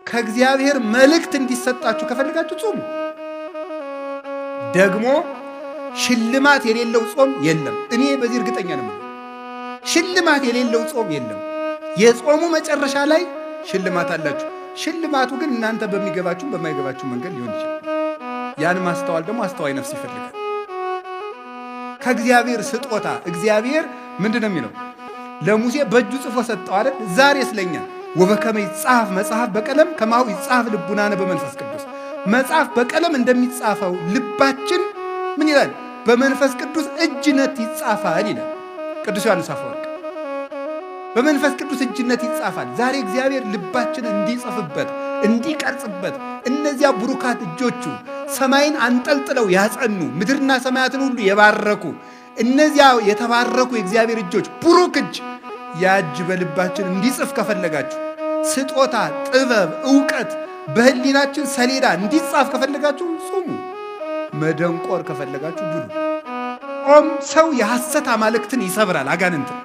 ከእግዚአብሔር መልእክት እንዲሰጣችሁ ከፈልጋችሁ ጾሙ። ደግሞ ሽልማት የሌለው ጾም የለም። እኔ በዚህ እርግጠኛ ነኝ። ሽልማት የሌለው ጾም የለም። የጾሙ መጨረሻ ላይ ሽልማት አላችሁ። ሽልማቱ ግን እናንተ በሚገባችሁ በማይገባችሁ መንገድ ሊሆን ይችላል። ያን ማስተዋል ደግሞ አስተዋይ ነፍስ ይፈልጋል። ከእግዚአብሔር ስጦታ እግዚአብሔር ምንድን ነው የሚለው? ለሙሴ በእጁ ጽፎ ሰጠው አይደል? ዛሬ ስለኛ ወበከመ ይጻፍ መጽሐፍ በቀለም ከማሁ ይጻፍ ልቡናነ በመንፈስ ቅዱስ። መጽሐፍ በቀለም እንደሚጻፈው ልባችን ምን ይላል? በመንፈስ ቅዱስ እጅነት ይጻፋል ይላል ቅዱስ ዮሐንስ አፈወርቅ። በመንፈስ ቅዱስ እጅነት ይጻፋል። ዛሬ እግዚአብሔር ልባችን እንዲጽፍበት እንዲቀርጽበት እነዚያ ቡሩካት እጆቹ ሰማይን አንጠልጥለው ያጸኑ ምድርና ሰማያትን ሁሉ የባረኩ እነዚያ የተባረኩ የእግዚአብሔር እጆች ቡሩክ እጅ ያ እጅ በልባችን እንዲጽፍ ከፈለጋችሁ ስጦታ፣ ጥበብ፣ ዕውቀት በህሊናችን ሰሌዳ እንዲጻፍ ከፈለጋችሁ ጾሙ። መደንቆር ከፈለጋችሁ ብሉ። ጾም ሰው የሐሰት አማልክትን ይሰብራል፣ አጋንንትን።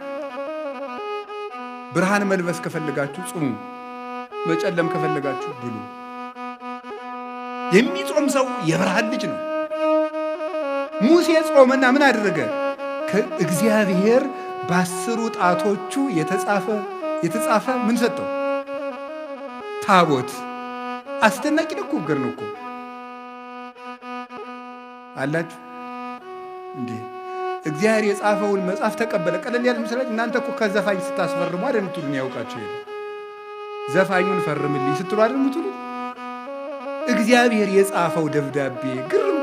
ብርሃን መልበስ ከፈለጋችሁ ጾሙ። መጨለም ከፈለጋችሁ ብሉ። የሚጾም ሰው የብርሃን ልጅ ነው። ሙሴ ጾመና ምን አደረገ? ከእግዚአብሔር በአስሩ ጣቶቹ የተጻፈ ምን ሰጠው? ታቦት። አስደናቂ ንግግር ነው እኮ አላችሁ እንዴ! እግዚአብሔር የጻፈውን መጽሐፍ ተቀበለ። ቀለል ያለ ምስላች እናንተ እኮ ከዘፋኝ ስታስፈርሙ አይደል የምትሉን? ያውቃችሁ ይሄ ዘፋኙን ፈርምልኝ ስትሉ አይደል የምትሉ? እግዚአብሔር የጻፈው ደብዳቤ ግርም